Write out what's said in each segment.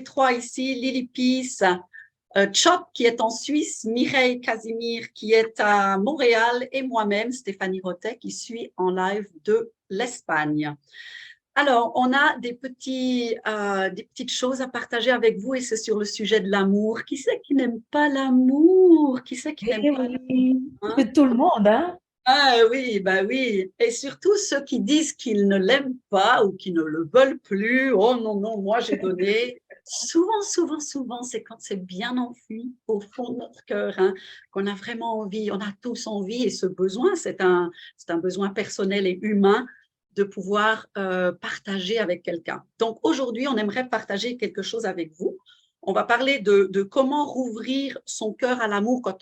trois ici, Lily Peace, Chop qui est en Suisse, Mireille Casimir qui est à Montréal et moi-même, Stéphanie Rotet, qui suis en live de l'Espagne. Alors, on a des petites choses à partager avec vous et c'est sur le sujet de l'amour. Qui c'est qui n'aime pas l'amour? Qui c'est qui n'aime Eh pas l'amour, oui, hein? tout le monde, hein? Ah oui, bah oui. Et surtout ceux qui disent qu'ils ne l'aiment pas ou qui ne le veulent plus. Oh non, non, moi j'ai donné. Souvent, souvent, souvent, c'est quand c'est bien enfui au fond de notre cœur, hein, qu'on a vraiment envie. On a tous envie et ce besoin, c'est un besoin personnel et humain de pouvoir partager avec quelqu'un. Donc aujourd'hui, on aimerait partager quelque chose avec vous. On va parler de comment rouvrir son cœur à l'amour quand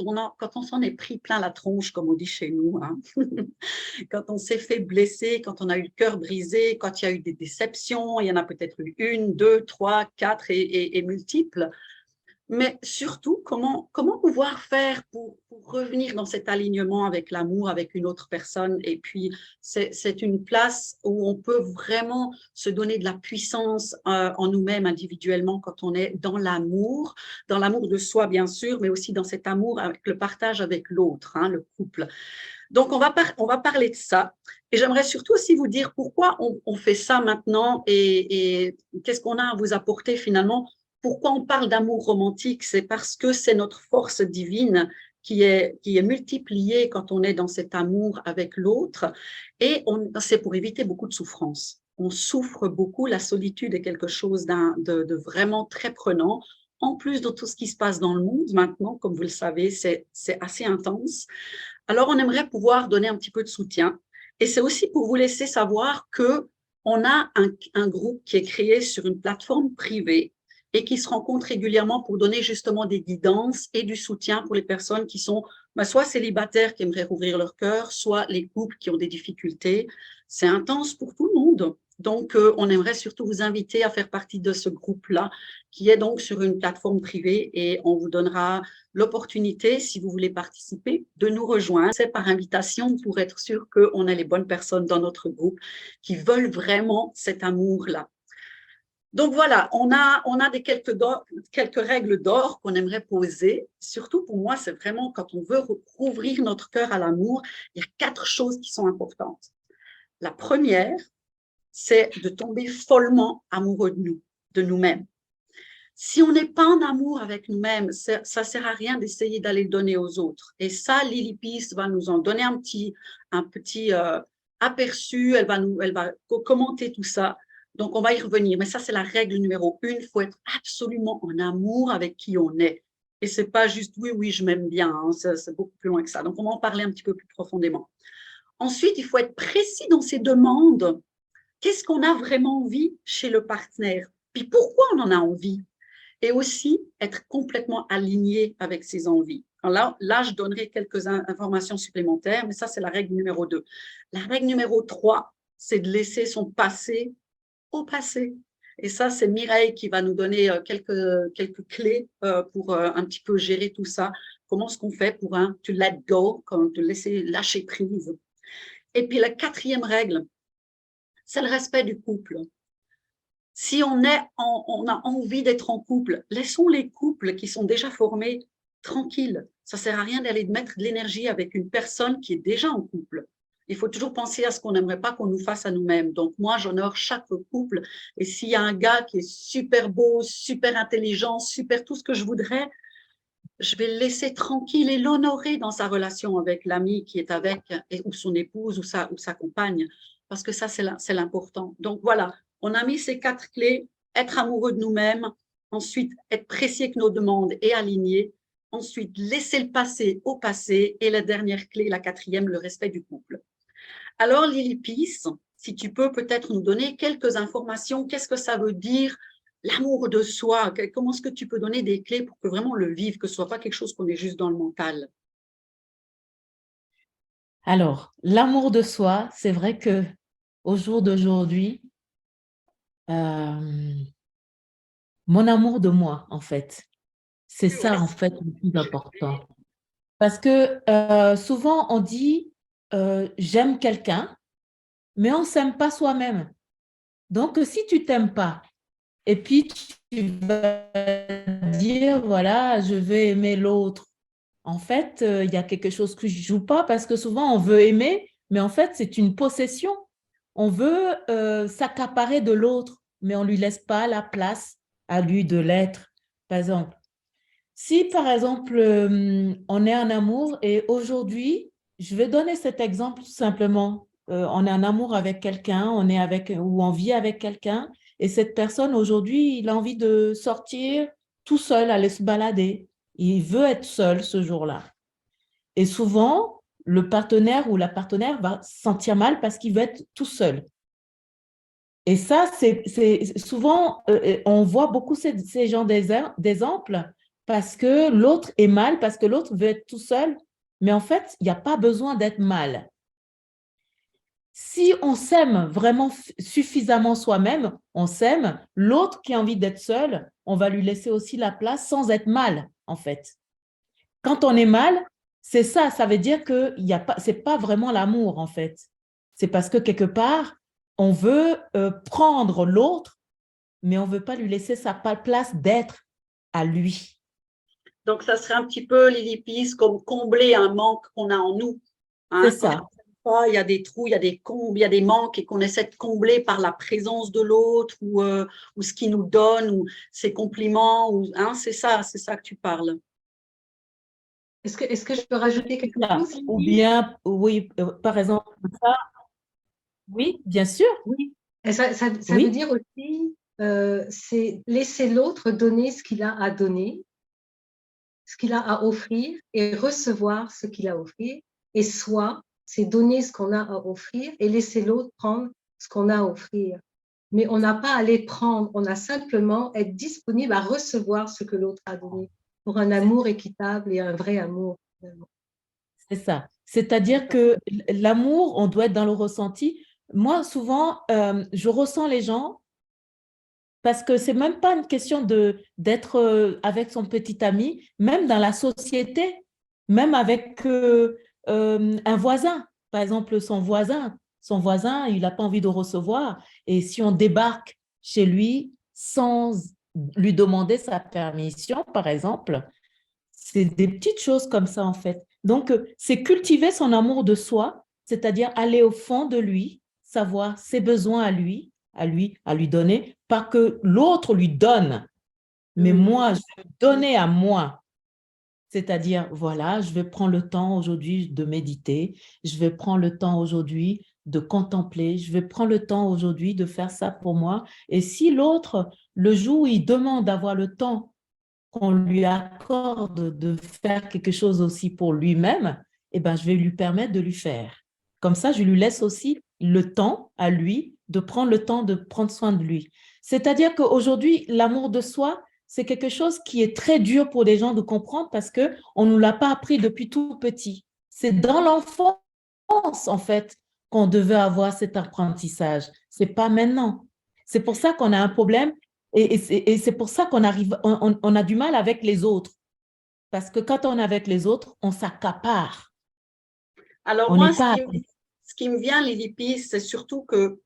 on s'en est pris plein la tronche, comme on dit chez nous, hein. Quand on s'est fait blesser, quand on a eu le cœur brisé, quand il y a eu des déceptions, il y en a peut-être eu une, deux, trois, quatre et multiples. Mais surtout, comment pouvoir faire pour revenir dans cet alignement avec l'amour, avec une autre personne. Et puis, c'est une place où on peut vraiment se donner de la puissance en nous-mêmes individuellement quand on est dans l'amour de soi, bien sûr, mais aussi dans cet amour avec le partage avec l'autre, hein, le couple. Donc, on va parler de ça. Et j'aimerais surtout aussi vous dire pourquoi on fait ça maintenant et qu'est-ce qu'on a à vous apporter finalement. Pourquoi on parle d'amour romantique? C'est parce que c'est notre force divine qui est multipliée quand on est dans cet amour avec l'autre. Et c'est pour éviter beaucoup de souffrance. On souffre beaucoup. La solitude est quelque chose de vraiment très prenant. En plus de tout ce qui se passe dans le monde maintenant, comme vous le savez, c'est assez intense. Alors, on aimerait pouvoir donner un petit peu de soutien. Et c'est aussi pour vous laisser savoir que on a un groupe qui est créé sur une plateforme privée et qui se rencontre régulièrement pour donner justement des guidances et du soutien pour les personnes qui sont soit célibataires qui aimeraient rouvrir leur cœur, soit les couples qui ont des difficultés. C'est intense pour tout le monde. Donc, on aimerait surtout vous inviter à faire partie de ce groupe-là qui est donc sur une plateforme privée et on vous donnera l'opportunité, si vous voulez participer, de nous rejoindre. C'est par invitation pour être sûr qu'on a les bonnes personnes dans notre groupe qui veulent vraiment cet amour-là. Donc voilà, on a quelques règles d'or qu'on aimerait poser. Surtout pour moi, c'est vraiment quand on veut rouvrir notre cœur à l'amour, il y a 4 choses qui sont importantes. La première, c'est de tomber follement amoureux de nous, de nous-mêmes. Si on n'est pas en amour avec nous-mêmes, ça ne sert à rien d'essayer d'aller le donner aux autres. Et ça, Lily Peace va nous en donner un petit aperçu, elle va commenter tout ça. Donc, on va y revenir. Mais ça, c'est la règle numéro 1. Il faut être absolument en amour avec qui on est. Et ce n'est pas juste oui, oui, je m'aime bien. Hein, c'est beaucoup plus loin que ça. Donc, on va en parler un petit peu plus profondément. Ensuite, il faut être précis dans ses demandes. Qu'est-ce qu'on a vraiment envie chez le partenaire? Puis pourquoi on en a envie? Et aussi être complètement aligné avec ses envies. Alors là, je donnerai quelques informations supplémentaires, mais ça, c'est la règle numéro 2. La règle numéro 3, c'est de laisser son passé au passé. Et ça, c'est Mireille qui va nous donner quelques clés pour un petit peu gérer tout ça. Comment est-ce qu'on fait pour to let go, te laisser lâcher prise. Et puis la 4e règle, c'est le respect du couple. Si on a envie d'être en couple, laissons les couples qui sont déjà formés tranquilles. Ça ne sert à rien d'aller mettre de l'énergie avec une personne qui est déjà en couple. Il faut toujours penser à ce qu'on n'aimerait pas qu'on nous fasse à nous-mêmes. Donc, moi, j'honore chaque couple. Et s'il y a un gars qui est super beau, super intelligent, super tout ce que je voudrais, je vais le laisser tranquille et l'honorer dans sa relation avec l'ami qui est avec, ou son épouse, ou sa compagne. Parce que ça, c'est l'important. Donc, voilà, on a mis ces 4 clés. Être amoureux de nous-mêmes. Ensuite, être précis avec nos demandes et aligné. Ensuite, laisser le passé au passé. Et la dernière clé, la 4e, le respect du couple. Alors, Lily Peace, si tu peux peut-être nous donner quelques informations, qu'est-ce que ça veut dire l'amour de soi? Comment est-ce que tu peux donner des clés pour que vraiment on le vive, que ce ne soit pas quelque chose qu'on est juste dans le mental? Alors, l'amour de soi, c'est vrai que au jour d'aujourd'hui, euh, mon amour de moi, en fait, c'est ça, en fait, le plus important. Parce que souvent, on dit j'aime quelqu'un, mais on ne s'aime pas soi-même. Donc, si tu t'aimes pas, et puis tu vas dire, voilà, je vais aimer l'autre. En fait, il y a quelque chose que je ne joue pas parce que souvent on veut aimer, mais en fait, c'est une possession. On veut s'accaparer de l'autre, mais on ne lui laisse pas la place à lui de l'être. Par exemple, si par exemple, on est en amour et aujourd'hui, je vais donner cet exemple tout simplement. On est en amour avec quelqu'un, on est avec ou on vit avec quelqu'un et cette personne aujourd'hui, il a envie de sortir tout seul, aller se balader. Il veut être seul ce jour-là. Et souvent, le partenaire ou la partenaire va se sentir mal parce qu'il veut être tout seul. Et ça, c'est souvent, on voit beaucoup ces gens d'exemples parce que l'autre est mal, parce que l'autre veut être tout seul. Mais en fait, il n'y a pas besoin d'être mal. Si on s'aime vraiment suffisamment soi-même, on s'aime, l'autre qui a envie d'être seul, on va lui laisser aussi la place sans être mal, en fait. Quand on est mal, c'est ça, ça veut dire que il y a pas, c'est pas vraiment l'amour, en fait. C'est parce que quelque part, on veut prendre l'autre, mais on veut pas lui laisser sa place d'être à lui. Donc, ça serait un petit peu, Lily Peace, comme combler un manque qu'on a en nous. C'est Hein, quand ça, il y a des trous, il y a des combes, il y a des manques et qu'on essaie de combler par la présence de l'autre ou ce qu'il nous donne ou ses compliments. Hein, c'est ça que tu parles. Est-ce que je peux rajouter quelque ça. chose, Ou Lily? bien, oui, par exemple, ça, oui, bien sûr, Oui. Et ça veut oui, dire aussi, c'est laisser l'autre donner ce qu'il a à donner, ce qu'il a à offrir et recevoir ce qu'il a à offrir. Et soit, c'est donner ce qu'on a à offrir et laisser l'autre prendre ce qu'on a à offrir. Mais on n'a pas à les prendre, on a simplement être disponible à recevoir ce que l'autre a donné pour un amour équitable et un vrai amour. c'est ça. C'est-à-dire que l'amour, on doit être dans le ressenti. Moi, souvent, je ressens les gens parce que c'est même pas une question d'être avec son petit ami, même dans la société, même avec un voisin. Par exemple, son voisin, il n'a pas envie de recevoir. Et si on débarque chez lui sans lui demander sa permission, par exemple, c'est des petites choses comme ça, en fait. Donc, c'est cultiver son amour de soi, c'est-à-dire aller au fond de lui, savoir ses besoins à lui donner, pas que l'autre lui donne, mais Mhm. moi, je vais me donner à moi. C'est-à-dire, voilà, je vais prendre le temps aujourd'hui de méditer, je vais prendre le temps aujourd'hui de contempler, je vais prendre le temps aujourd'hui de faire ça pour moi. Et si l'autre, le jour où il demande d'avoir le temps qu'on lui accorde de faire quelque chose aussi pour lui-même, eh ben, je vais lui permettre de lui faire. Comme ça, je lui laisse aussi le temps à lui de prendre le temps de prendre soin de lui. C'est-à-dire qu'aujourd'hui, l'amour de soi, c'est quelque chose qui est très dur pour les gens de comprendre parce qu'on ne nous l'a pas appris depuis tout petit. C'est dans l'enfance, en fait, qu'on devait avoir cet apprentissage. C'est pas maintenant. C'est pour ça qu'on a un problème et c'est pour ça qu'on arrive, on a du mal avec les autres. Parce que quand on est avec les autres, on s'accapare. Alors On moi, n'est pas... ce qui me vient, Lily Peace, c'est surtout que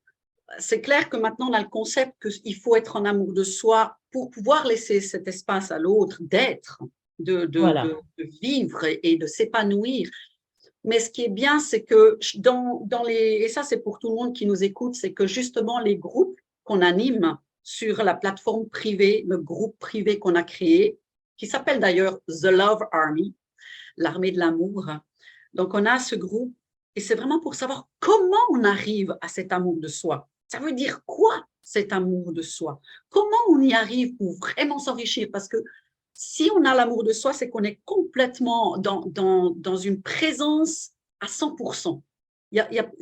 c'est clair que maintenant on a le concept qu'il faut être en amour de soi pour pouvoir laisser cet espace à l'autre d'être, Voilà, de vivre et de s'épanouir. Mais ce qui est bien, c'est que dans les, et ça c'est pour tout le monde qui nous écoute, c'est que justement les groupes qu'on anime sur la plateforme privée, le groupe privé qu'on a créé, qui s'appelle d'ailleurs The Love Army, l'armée de l'amour. Donc on a ce groupe et c'est vraiment pour savoir comment on arrive à cet amour de soi. Ça veut dire quoi cet amour de soi? Comment on y arrive pour vraiment s'enrichir? Parce que si on a l'amour de soi, c'est qu'on est complètement dans une présence à 100%.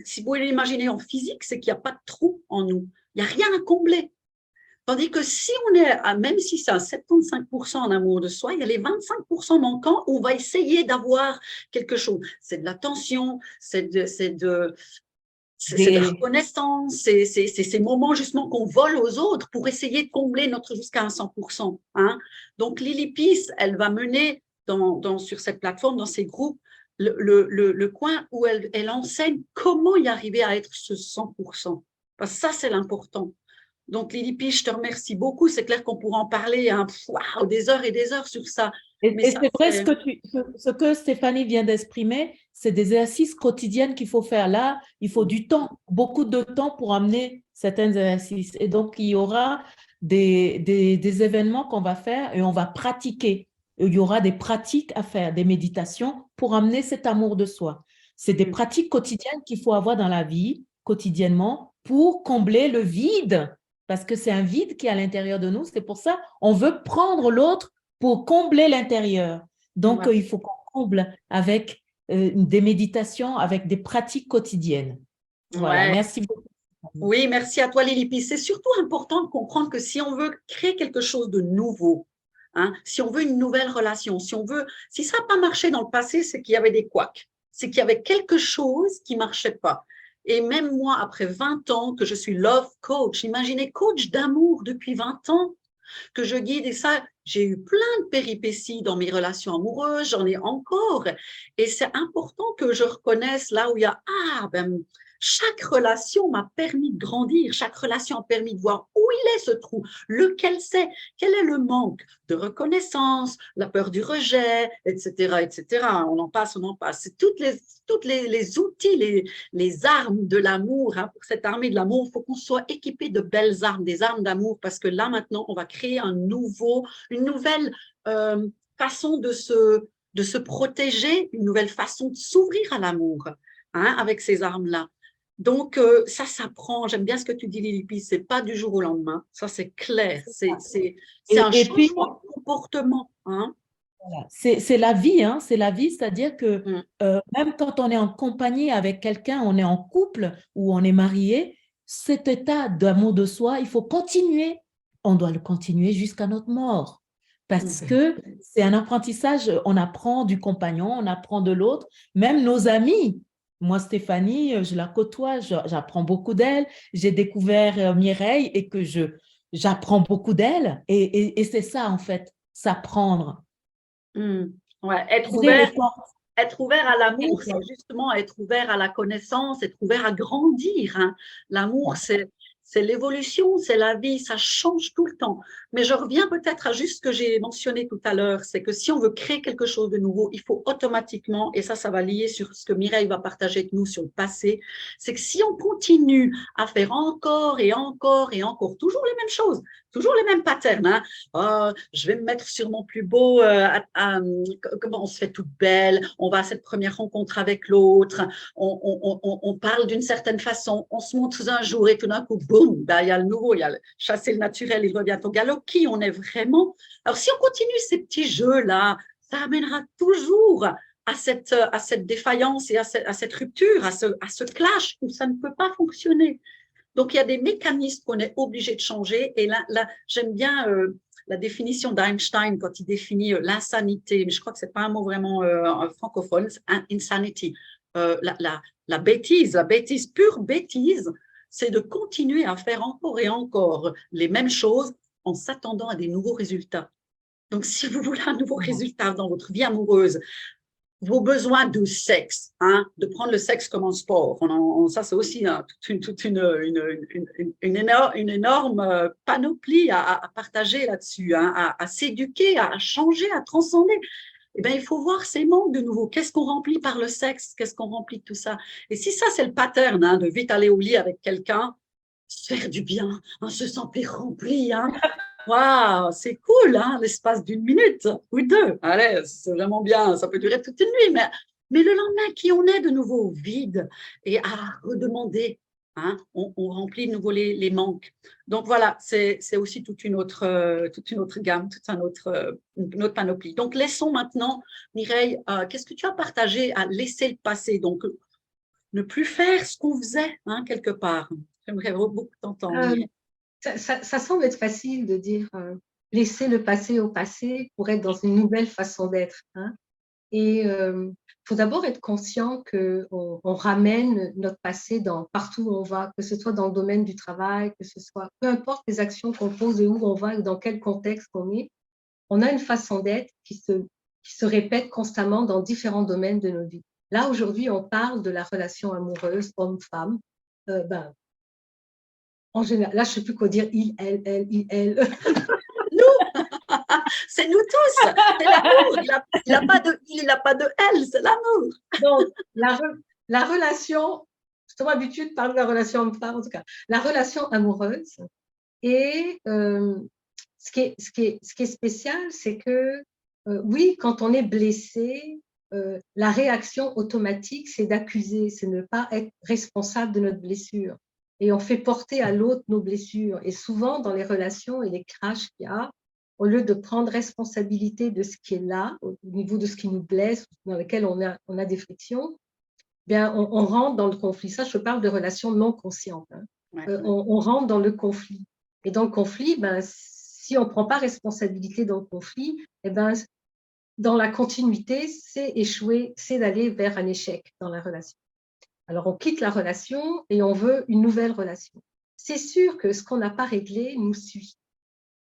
Si vous pouvez l'imaginer en physique, c'est qu'il n'y a pas de trou en nous. Il n'y a rien à combler. Tandis que si on est, même si c'est à 75% en amour de soi, il y a les 25% manquants où on va essayer d'avoir quelque chose. C'est de l'attention, c'est de la des, reconnaissance, c'est ces moments justement qu'on vole aux autres pour essayer de combler notre jusqu'à un 100%. Hein. Donc Lily Peace, elle va mener sur cette plateforme, dans ces groupes, le coin où elle enseigne comment y arriver à être ce 100%. Parce que ça, c'est l'important. Donc, Lily, je te remercie beaucoup. C'est clair qu'on pourra en parler waouh, des heures et des heures sur ça. Mais Et ça, c'est vrai, c'est… ce que Stéphanie vient d'exprimer, c'est des exercices quotidiens qu'il faut faire. Là, il faut du temps, beaucoup de temps pour amener certains exercices. Et donc, il y aura des événements qu'on va faire et on va pratiquer. Il y aura des pratiques à faire, des méditations pour amener cet amour de soi. C'est des pratiques quotidiennes qu'il faut avoir dans la vie, quotidiennement, pour combler le vide. Parce que c'est un vide qui est à l'intérieur de nous. C'est pour ça on veut prendre l'autre pour combler l'intérieur. Donc, Ouais. il faut qu'on comble avec des méditations, avec des pratiques quotidiennes. Voilà, Ouais. merci beaucoup. Oui, merci à toi, Lily. C'est surtout important de comprendre que si on veut créer quelque chose de nouveau, si on veut une nouvelle relation, si ça n'a pas marché dans le passé, c'est qu'il y avait des couacs, c'est qu'il y avait quelque chose qui ne marchait pas. Et même moi, après 20 ans que je suis love coach, imaginez coach d'amour depuis 20 ans, que je guide et ça, j'ai eu plein de péripéties dans mes relations amoureuses, j'en ai encore. Et c'est important que je reconnaisse là où il y a, chaque relation m'a permis de grandir, chaque relation a permis de voir où il est ce trou, lequel c'est, quel est le manque de reconnaissance, la peur du rejet, etc., etc. On en passe, on en passe. C'est les outils, les armes de l'amour. Pour cette armée de l'amour, il faut qu'on soit équipé de belles armes, des armes d'amour, parce que là, maintenant, on va créer une nouvelle façon de se protéger, une nouvelle façon de s'ouvrir à l'amour avec ces armes-là. Donc, ça s'apprend. J'aime bien ce que tu dis, Lily. C'est pas du jour au lendemain. Ça, c'est clair. C'est un Et puis, changement de comportement. voilà, c'est la vie, hein, c'est la vie, c'est-à-dire que Mm. même quand on est en compagnie avec quelqu'un, on est en couple ou on est marié, cet état d'amour de soi, il faut continuer. On doit le continuer jusqu'à notre mort. Parce Mm. que c'est un apprentissage, on apprend du compagnon, on apprend de l'autre, même nos amis. Moi, Stéphanie, je la côtoie, j'apprends beaucoup d'elle. J'ai découvert Mireille et que j'apprends beaucoup d'elle. Et c'est ça, en fait, s'apprendre. Mm. Ouais, être Ouvrir ouvert, les portes. être ouvert à Ouvrir les l'amour, c'est portes. justement être ouvert à la connaissance, être ouvert à grandir. L'amour, c'est l'évolution, c'est la vie, ça change tout le temps. Mais je reviens peut-être à juste ce que j'ai mentionné tout à l'heure, c'est que si on veut créer quelque chose de nouveau, il faut automatiquement, et ça va lier sur ce que Mireille va partager avec nous sur le passé, c'est que si on continue à faire encore et encore et encore toujours les mêmes choses, toujours les mêmes patterns, je vais me mettre sur mon plus beau, comment on se fait toute belle, on va à cette première rencontre avec l'autre, on parle d'une certaine façon, on se montre un jour et tout d'un coup, boum, il y a le nouveau, il y a chasser le naturel, il revient au galop. Qui on est vraiment? Alors, si on continue ces petits jeux-là, ça amènera toujours à cette défaillance et à cette rupture, à ce clash où ça ne peut pas fonctionner. Donc, il y a des mécanismes qu'on est obligé de changer. Et là j'aime bien la définition d'Einstein quand il définit l'insanité, mais je crois que ce n'est pas un mot vraiment francophone, insanity. La bêtise, pure bêtise, c'est de continuer à faire encore et encore les mêmes choses en s'attendant à des nouveaux résultats. Donc, si vous voulez un nouveau résultat dans votre vie amoureuse, vos besoins de sexe, de prendre le sexe comme un sport. Ça, c'est aussi toute une énorme panoplie à partager là-dessus, à s'éduquer, à changer, à transcender. Eh bien, il faut voir ces manques de nouveau. Qu'est-ce qu'on remplit par le sexe? Qu'est-ce qu'on remplit de tout ça? Et si ça, c'est le pattern de vite aller au lit avec quelqu'un, se faire du bien, se sentir rempli, waouh, c'est cool, l'espace d'une minute ou deux. Allez, c'est vraiment bien, ça peut durer toute une nuit, mais le lendemain, qui on est de nouveau vide et à redemander, on remplit de nouveau les manques. Donc voilà, c'est aussi toute une autre gamme, une autre panoplie. Donc laissons maintenant, Mireille, qu'est-ce que tu as partagé à laisser le passé? Donc ne plus faire ce qu'on faisait quelque part. J'aimerais beaucoup t'entendre, Mireille. Ça semble être facile de dire laisser le passé au passé pour être dans une nouvelle façon d'être. Et il faut d'abord être conscient qu'on ramène notre passé partout où on va, que ce soit dans le domaine du travail, que ce soit, peu importe les actions qu'on pose et où on va et dans quel contexte on est, on a une façon d'être qui se répète constamment dans différents domaines de nos vies. Là, aujourd'hui, on parle de la relation amoureuse homme-femme. en général, là, je ne sais plus quoi dire, il, elle. C'est nous tous, c'est l'amour. Il n'a pas de il, il n'a pas de elle, c'est l'amour. Donc, la relation, je suis trop habituée de parler de la relation homme-femme, en tout cas, la relation amoureuse. Et ce qui est spécial, c'est que, oui, quand on est blessé, la réaction automatique, c'est d'accuser, c'est ne pas être responsable de notre blessure. Et on fait porter à l'autre nos blessures. Et souvent, dans les relations et les crashs qu'il y a, au lieu de prendre responsabilité de ce qui est là, au niveau de ce qui nous blesse, dans lequel on a des frictions, bien, on rentre dans le conflit. Ça, je parle de relations non conscientes. Hein. Ouais, on rentre dans le conflit. Et dans le conflit, ben, si on ne prend pas responsabilité dans le conflit, eh ben, dans la continuité, c'est échouer, c'est d'aller vers un échec dans la relation. Alors, on quitte la relation et on veut une nouvelle relation. C'est sûr que ce qu'on n'a pas réglé nous suit,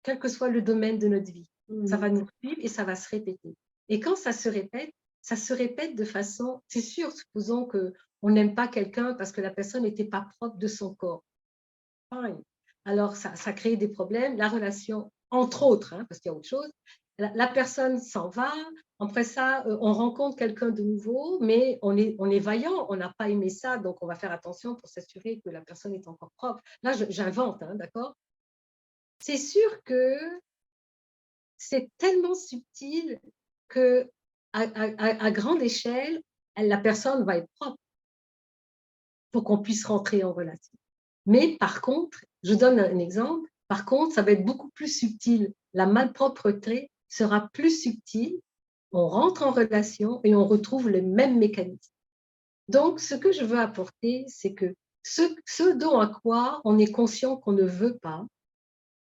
quel que soit le domaine de notre vie. Ça va nous suivre et ça va se répéter. Et quand ça se répète de façon, c'est sûr, supposons qu'on n'aime pas quelqu'un parce que la personne n'était pas propre de son corps. Fine. Alors, ça crée des problèmes. La relation, entre autres, hein, parce qu'il y a autre chose, la personne s'en va. Après ça, on rencontre quelqu'un de nouveau, mais on est vaillant, on n'a pas aimé ça, donc on va faire attention pour s'assurer que la personne est encore propre. Là, j'invente, hein, d'accord? C'est sûr que c'est tellement subtil que à grande échelle, la personne va être propre pour qu'on puisse rentrer en relation. Mais par contre, je donne un exemple, par contre, ça va être beaucoup plus subtil. La malpropreté sera plus subtile. On rentre en relation et on retrouve le même mécanisme. Donc, ce que je veux apporter, c'est que ce dont à quoi on est conscient qu'on ne veut pas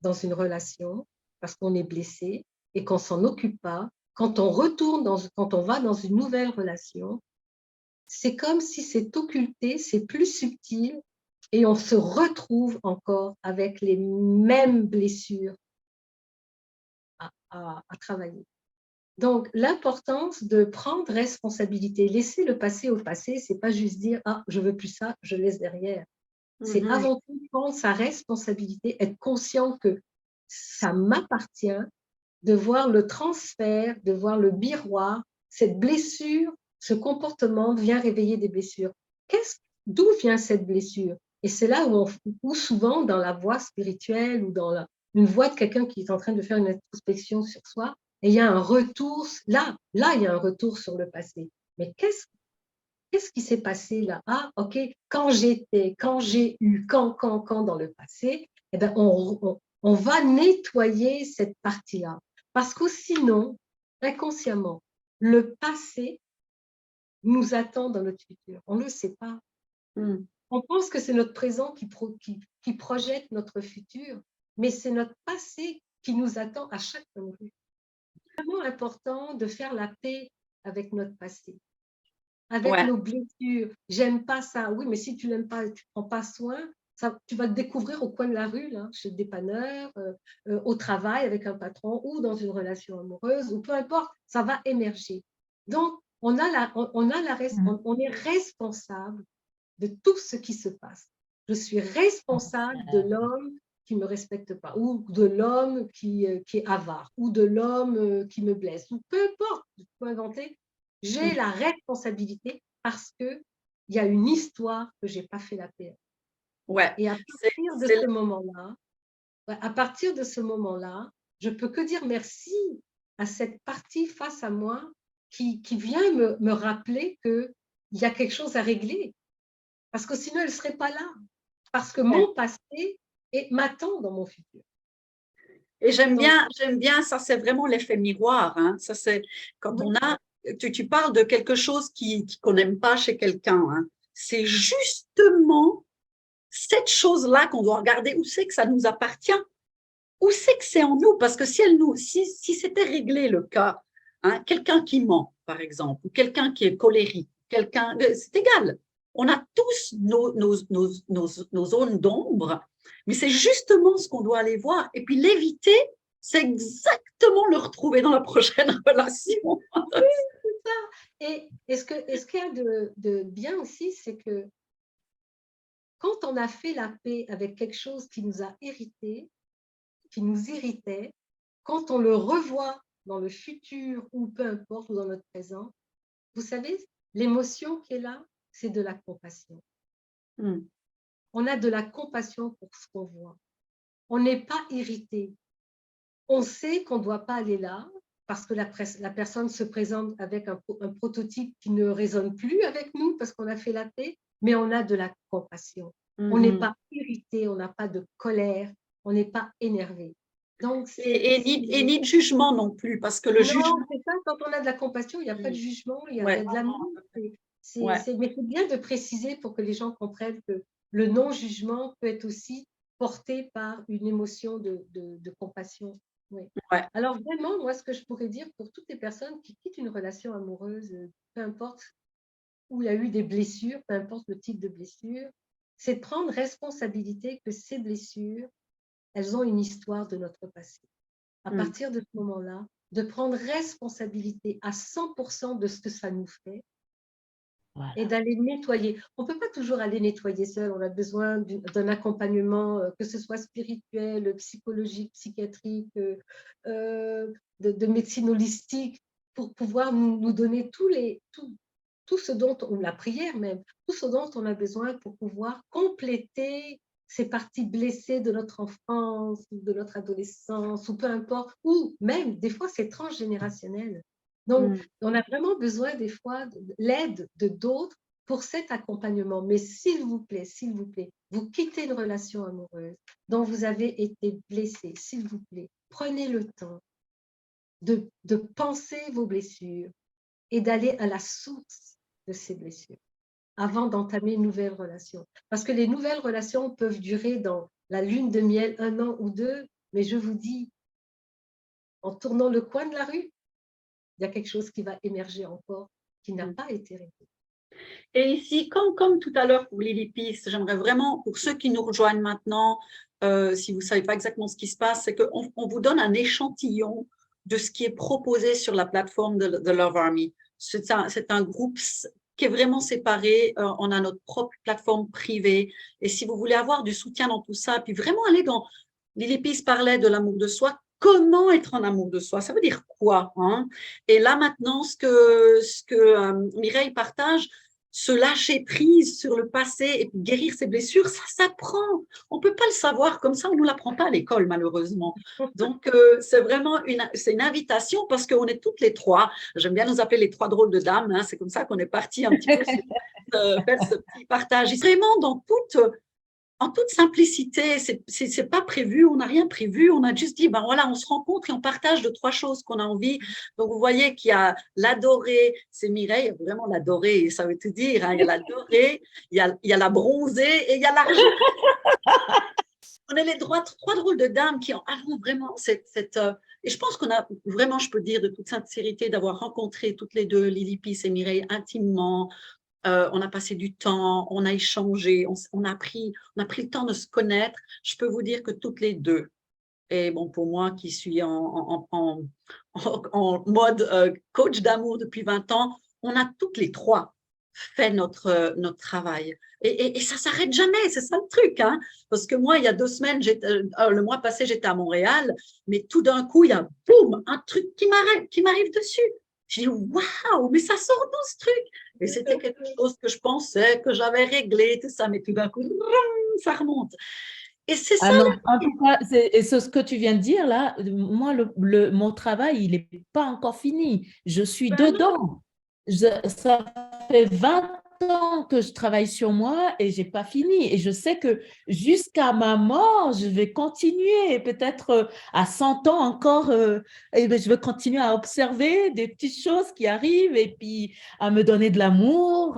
dans une relation, parce qu'on est blessé et qu'on s'en occupe pas, quand on va dans une nouvelle relation, c'est comme si c'est occulté, c'est plus subtil et on se retrouve encore avec les mêmes blessures à travailler. Donc, l'importance de prendre responsabilité, laisser le passé au passé, c'est pas juste dire « Ah, je veux plus ça, je laisse derrière ». C'est avant tout prendre sa responsabilité, être conscient que ça m'appartient, de voir le transfert, de voir le miroir, cette blessure, ce comportement vient réveiller des blessures. D'où vient cette blessure? Et c'est là où souvent dans la voie spirituelle ou dans une voie de quelqu'un qui est en train de faire une introspection sur soi, et il y a un retour, là il y a un retour sur le passé. Mais qu'est-ce qui s'est passé là? Ah, ok, quand j'ai eu, quand dans le passé, eh ben on va nettoyer cette partie-là. Parce que sinon, inconsciemment, le passé nous attend dans notre futur. On ne le sait pas. On pense que c'est notre présent qui projette notre futur, mais c'est notre passé qui nous attend à chaque point de vue. C'est vraiment important de faire la paix avec notre passé, avec nos blessures. J'aime pas ça. Oui, mais si tu n'aimes pas, tu ne prends pas soin, tu vas le découvrir au coin de la rue, là, chez le dépanneur, au travail avec un patron ou dans une relation amoureuse, ou peu importe, ça va émerger. Donc, on est responsable de tout ce qui se passe. Je suis responsable de l'homme qui ne me respecte pas, ou de l'homme qui est avare, ou de l'homme qui me blesse, ou peu importe, je peux inventer. J'ai la responsabilité parce qu'il y a une histoire que je n'ai pas fait la paix. Ouais. Et à partir de ce moment-là, je peux que dire merci à cette partie face à moi qui vient me rappeler qu'il y a quelque chose à régler. Parce que sinon, elle ne serait pas là. Parce que mon passé m'attend dans mon futur. Et j'aime bien, ça c'est vraiment l'effet miroir. Hein. Ça c'est quand tu parles de quelque chose qu'on n'aime pas chez quelqu'un. Hein. C'est justement cette chose-là qu'on doit regarder. Où c'est que ça nous appartient? Où c'est que c'est en nous? Parce que si c'était réglé le cas, hein, quelqu'un qui ment, par exemple, ou quelqu'un qui est colérique, c'est égal. On a tous nos zones d'ombre, mais c'est justement ce qu'on doit aller voir. Et puis l'éviter, c'est exactement le retrouver dans la prochaine relation. Oui, c'est ça. Et ce qu'il y a de bien aussi, c'est que quand on a fait la paix avec quelque chose qui nous a hérité, qui nous irritait, quand on le revoit dans le futur ou peu importe, ou dans notre présent, vous savez, l'émotion qui est là, c'est de la compassion. Mm. On a de la compassion pour ce qu'on voit. On n'est pas irrité. On sait qu'on ne doit pas aller là parce que la personne se présente avec un prototype qui ne résonne plus avec nous parce qu'on a fait la paix, mais on a de la compassion. On n'est pas irrité, on n'a pas de colère, on n'est pas énervé. Donc, et ni de jugement non plus, parce que le jugement… c'est ça, quand on a de la compassion, il n'y a pas de jugement, il y a Ouais. de l'amour. Ouais. Mais c'est bien de préciser pour que les gens comprennent que le non-jugement peut être aussi porté par une émotion de compassion. Oui. Ouais. Alors vraiment, moi, ce que je pourrais dire pour toutes les personnes qui quittent une relation amoureuse, peu importe où il y a eu des blessures, peu importe le type de blessure, c'est de prendre responsabilité que ces blessures, elles ont une histoire de notre passé. À partir de ce moment-là, de prendre responsabilité à 100% de ce que ça nous fait, voilà, et d'aller nettoyer. On ne peut pas toujours aller nettoyer seul, on a besoin d'un accompagnement, que ce soit spirituel, psychologique, psychiatrique, de médecine holistique, pour pouvoir nous donner tout ce dont, ou la prière même, tout ce dont on a besoin pour pouvoir compléter ces parties blessées de notre enfance, de notre adolescence, ou peu importe, ou même, des fois, c'est transgénérationnel. Donc, on a vraiment besoin, des fois, de l'aide de d'autres pour cet accompagnement. Mais s'il vous plaît, vous quittez une relation amoureuse dont vous avez été blessé, s'il vous plaît, prenez le temps de penser vos blessures et d'aller à la source de ces blessures avant d'entamer une nouvelle relation. Parce que les nouvelles relations peuvent durer dans la lune de miel 1 an ou 2, mais je vous dis, en tournant le coin de la rue, il y a quelque chose qui va émerger encore, qui n'a pas été réglé. Et ici, comme tout à l'heure pour Lily Peace, j'aimerais vraiment, pour ceux qui nous rejoignent maintenant, si vous ne savez pas exactement ce qui se passe, c'est qu'on vous donne un échantillon de ce qui est proposé sur la plateforme de Love Army. C'est un groupe qui est vraiment séparé. On a notre propre plateforme privée. Et si vous voulez avoir du soutien dans tout ça, puis vraiment aller dans… Lily Peace parlait de l'amour de soi. Comment être en amour de soi? Ça veut dire quoi, hein? Et là, maintenant, ce que Mireille partage, se lâcher prise sur le passé et puis guérir ses blessures, ça s'apprend. On ne peut pas le savoir comme ça, on ne nous l'apprend pas à l'école, malheureusement. Donc, c'est vraiment une invitation parce qu'on est toutes les trois. J'aime bien nous appeler les trois drôles de dames. Hein, c'est comme ça qu'on est parti un petit peu faire ce petit partage. Vraiment, en toute simplicité, c'est pas prévu, on n'a rien prévu, on a juste dit, ben voilà, on se rencontre et on partage de 3 choses qu'on a envie. Donc, vous voyez qu'il y a l'adorée, c'est Mireille, vraiment l'adorée, ça veut tout dire, hein, il y a l'adorée, il y a la bronzée et il y a l'argent. On est les trois drôles de dames qui ont vraiment et je pense qu'on a vraiment, je peux dire de toute sincérité, d'avoir rencontré toutes les deux, Lily Peace et Mireille, intimement. On a passé du temps, on a échangé, on a pris le temps de se connaître. Je peux vous dire que toutes les deux, et bon, pour moi qui suis en mode coach d'amour depuis 20 ans, on a toutes les trois fait notre travail. Et ça ne s'arrête jamais, c'est ça le truc. Hein? Parce que moi, il y a 2 semaines, le mois passé, j'étais à Montréal, mais tout d'un coup, il y a boum, un truc qui m'arrive dessus. J'ai dit, waouh, mais ça sort d'où ce truc? Et c'était quelque chose que je pensais que j'avais réglé, tout ça, mais tout d'un coup, ça remonte. Et c'est ça. Non, en tout cas, et ce que tu viens de dire là, moi, mon travail, il n'est pas encore fini. Je suis dedans. Ça fait 20 ans que je travaille sur moi et je n'ai pas fini. Et je sais que jusqu'à ma mort, je vais continuer. Peut-être à 100 ans encore, je vais continuer à observer des petites choses qui arrivent et puis à me donner de l'amour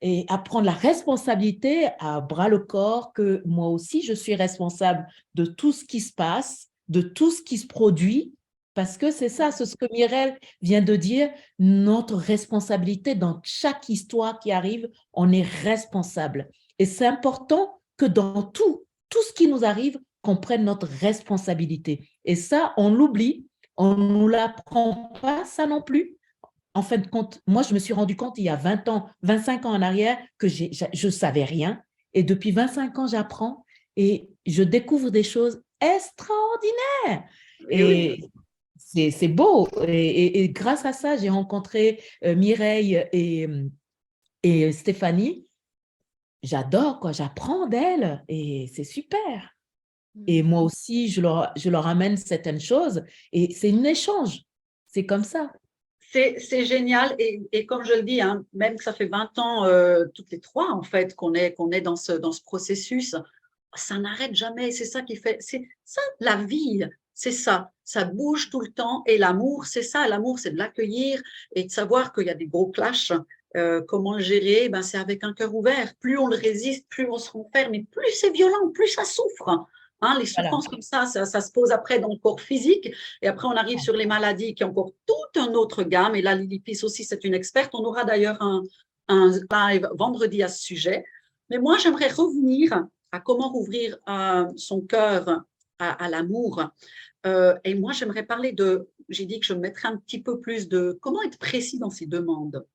et à prendre la responsabilité à bras le corps que moi aussi, je suis responsable de tout ce qui se passe, de tout ce qui se produit. Parce que c'est ça, c'est ce que Mireille vient de dire, notre responsabilité dans chaque histoire qui arrive, on est responsable. Et c'est important que dans tout ce qui nous arrive, qu'on prenne notre responsabilité. Et ça, on l'oublie, on ne nous l'apprend pas, ça non plus. En fin de compte, moi, je me suis rendu compte il y a 20 ans, 25 ans en arrière, que je ne savais rien. Et depuis 25 ans, j'apprends et je découvre des choses extraordinaires. Oui. Et c'est beau. Et grâce à ça, j'ai rencontré Mireille et Stéphanie. J'adore, quoi. J'apprends d'elles et c'est super. Et moi aussi, je leur amène certaines choses et c'est un échange. C'est comme ça. C'est génial et comme je le dis, hein, même que ça fait 20 ans, toutes les trois en fait, qu'on est dans ce processus, ça n'arrête jamais. C'est ça qui fait, c'est ça la vie, c'est ça. Ça bouge tout le temps et l'amour, c'est ça. L'amour, c'est de l'accueillir et de savoir qu'il y a des gros clashs. Comment le gérer? Ben, c'est avec un cœur ouvert. Plus on le résiste, plus on se renferme et plus c'est violent, plus ça souffre. Hein, les Voilà. souffrances comme ça se pose après dans le corps physique. Et après, on arrive sur les maladies qui ont encore toute une autre gamme. Et là, Lily Peace aussi, c'est une experte. On aura d'ailleurs un live vendredi à ce sujet. Mais moi, j'aimerais revenir à comment rouvrir son cœur à l'amour. Et moi, j'aimerais parler j'ai dit que je mettrais un petit peu plus de comment être précis dans ses demandes.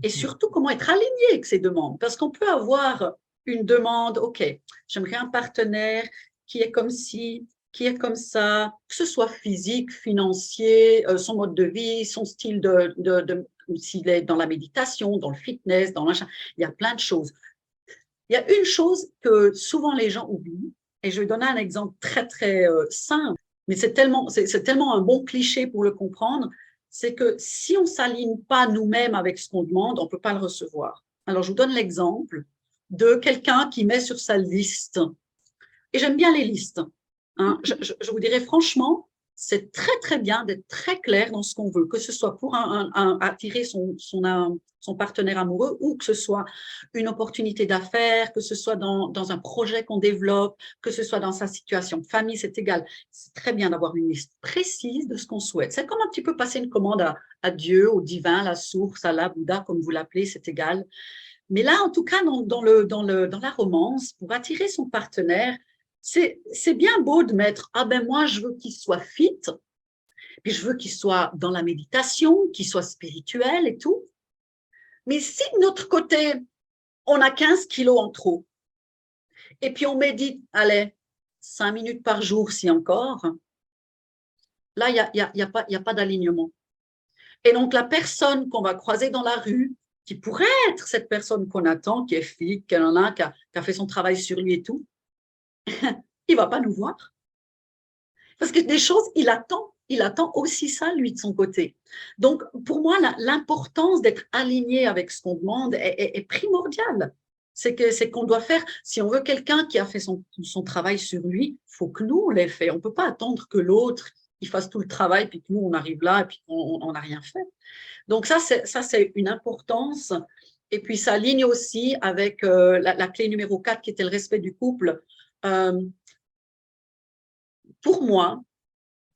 Et surtout, comment être aligné avec ses demandes. Parce qu'on peut avoir une demande, OK, j'aimerais un partenaire qui est comme ci, qui est comme ça, que ce soit physique, financier, son mode de vie, son style s'il est dans la méditation, dans le fitness, dans machin. Il y a plein de choses. Il y a une chose que souvent les gens oublient, et je vais donner un exemple très, très simple, mais c'est tellement un bon cliché pour le comprendre, c'est que si on ne s'aligne pas nous-mêmes avec ce qu'on demande, on ne peut pas le recevoir. Alors, je vous donne l'exemple de quelqu'un qui met sur sa liste, et j'aime bien les listes. Hein. Je vous dirais franchement, c'est très, très bien d'être très clair dans ce qu'on veut, que ce soit pour attirer son partenaire amoureux ou que ce soit une opportunité d'affaires, que ce soit dans un projet qu'on développe, que ce soit dans sa situation de famille, c'est égal. C'est très bien d'avoir une liste précise de ce qu'on souhaite. C'est comme un petit peu passer une commande à Dieu, au divin, à la source, à la Bouddha, comme vous l'appelez, c'est égal. Mais là, en tout cas, dans la romance, pour attirer son partenaire, c'est bien beau de mettre « Ah ben moi, je veux qu'il soit fit, puis je veux qu'il soit dans la méditation, qu'il soit spirituel et tout. » Mais si de notre côté, on a 15 kilos en trop, et puis on médite, allez, 5 minutes par jour si encore, là, il y a pas d'alignement. Et donc, la personne qu'on va croiser dans la rue, qui pourrait être cette personne qu'on attend, qui est fit, qui a fait son travail sur lui et tout, il ne va pas nous voir. Parce que des choses, il attend aussi ça, lui, de son côté. Donc, pour moi, l'importance d'être aligné avec ce qu'on demande est primordiale. C'est qu'on doit faire, si on veut quelqu'un qui a fait son travail sur lui, il faut que nous, on l'ait fait. On ne peut pas attendre que l'autre, il fasse tout le travail, puis que nous, on arrive là, et puis on n'a rien fait. Donc, ça, c'est une importance. Et puis, ça aligne aussi avec la clé numéro 4, qui était le respect du couple. Pour moi,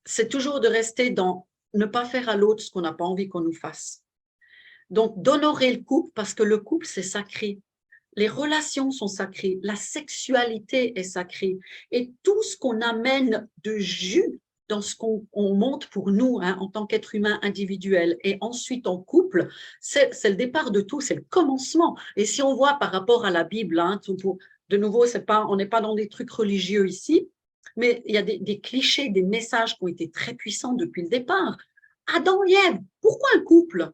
c'est toujours de rester dans ne pas faire à l'autre ce qu'on n'a pas envie qu'on nous fasse. Donc, d'honorer le couple, parce que le couple, c'est sacré. Les relations sont sacrées, la sexualité est sacrée. Et tout ce qu'on amène de jus dans ce qu'on monte pour nous, hein, en tant qu'être humain individuel, et ensuite en couple, c'est le départ de tout, c'est le commencement. Et si on voit par rapport à la Bible, hein, de nouveau, on n'est pas dans des trucs religieux ici, mais il y a des clichés, des messages qui ont été très puissants depuis le départ. Adam et Ève, pourquoi un couple?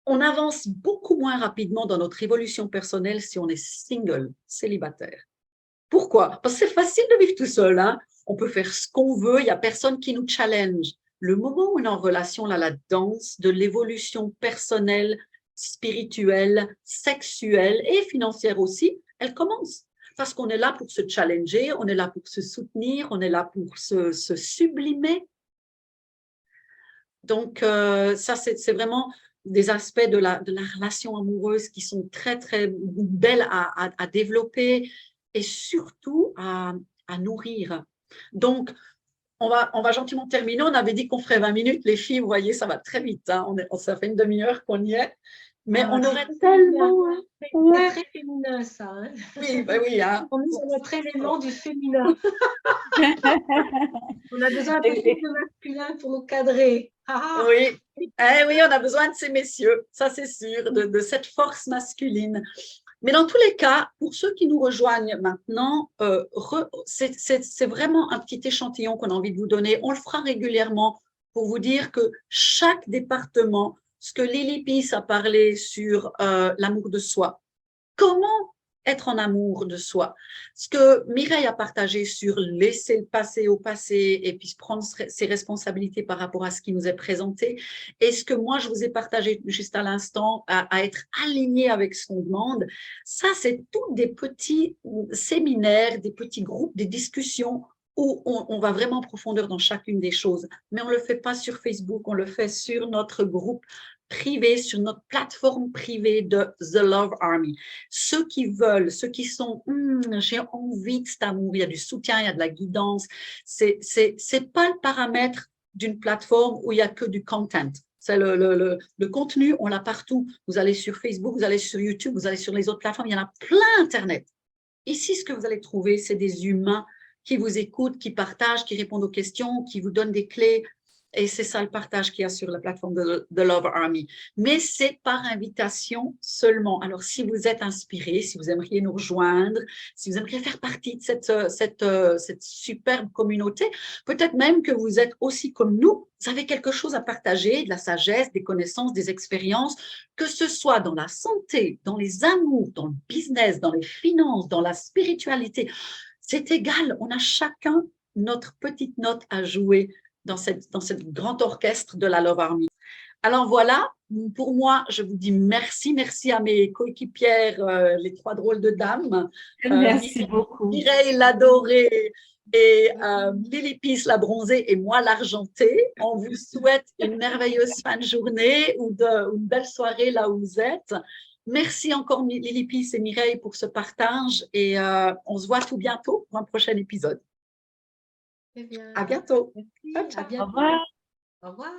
On avance beaucoup moins rapidement dans notre évolution personnelle si on est single, célibataire. Pourquoi? Parce que c'est facile de vivre tout seul. Hein? On peut faire ce qu'on veut, il n'y a personne qui nous challenge. Le moment où on est en relation, là, la danse de l'évolution personnelle, spirituelle, sexuelle et financière aussi, elle commence. Parce qu'on est là pour se challenger, on est là pour se soutenir, on est là pour se sublimer. Donc, ça, c'est vraiment des aspects de la relation amoureuse qui sont très, très belles à développer et surtout à nourrir. Donc, on va gentiment terminer. On avait dit qu'on ferait 20 minutes. Les filles, vous voyez, ça va très vite. Hein. Ça fait une demi-heure qu'on y est. Mais on aurait tellement… C'est très féminin, ça. Hein. Oui, ben oui. Hein. On est sur notre élément du féminin. On a besoin d'un peu plus de masculin pour nous cadrer. Oui. Oui, on a besoin de ces messieurs, ça c'est sûr, de cette force masculine. Mais dans tous les cas, pour ceux qui nous rejoignent maintenant, c'est vraiment un petit échantillon qu'on a envie de vous donner. On le fera régulièrement pour vous dire que chaque département, ce que Lily Peace a parlé sur l'amour de soi, comment être en amour de soi, ce que Mireille a partagé sur laisser le passé au passé et puis prendre ses responsabilités par rapport à ce qui nous est présenté, et ce que moi je vous ai partagé juste à l'instant, à être aligné avec ce qu'on demande, ça c'est tous des petits séminaires, des petits groupes, des discussions où on va vraiment en profondeur dans chacune des choses, mais on ne le fait pas sur Facebook, on le fait sur notre groupe privé, sur notre plateforme privée de The Love Army. Ceux qui veulent, ceux qui sont, j'ai envie de cet amour, il y a du soutien, il y a de la guidance, c'est pas le paramètre d'une plateforme où il n'y a que du content. C'est le contenu, on l'a partout. Vous allez sur Facebook, vous allez sur YouTube, vous allez sur les autres plateformes, il y en a plein Internet. Ici, ce que vous allez trouver, c'est des humains qui vous écoutent, qui partagent, qui répondent aux questions, qui vous donnent des clés. Et c'est ça le partage qu'il y a sur la plateforme de Love Army. Mais c'est par invitation seulement. Alors, si vous êtes inspiré, si vous aimeriez nous rejoindre, si vous aimeriez faire partie de cette superbe communauté, peut-être même que vous êtes aussi comme nous, vous avez quelque chose à partager, de la sagesse, des connaissances, des expériences, que ce soit dans la santé, dans les amours, dans le business, dans les finances, dans la spiritualité. C'est égal, on a chacun notre petite note à jouer dans cette grand orchestre de la Love Army. Alors voilà, pour moi, je vous dis merci. Merci à mes coéquipières, les trois drôles de dames. Merci beaucoup. Mireille l'adorée et Lily Peace la bronzée et moi l'argentée. On vous souhaite une merveilleuse fin de journée ou une belle soirée là où vous êtes. Merci encore Lily Peace et Mireille pour ce partage et on se voit tout bientôt pour un prochain épisode. Très bien. À bientôt. Merci. À bientôt. Au revoir. Au revoir.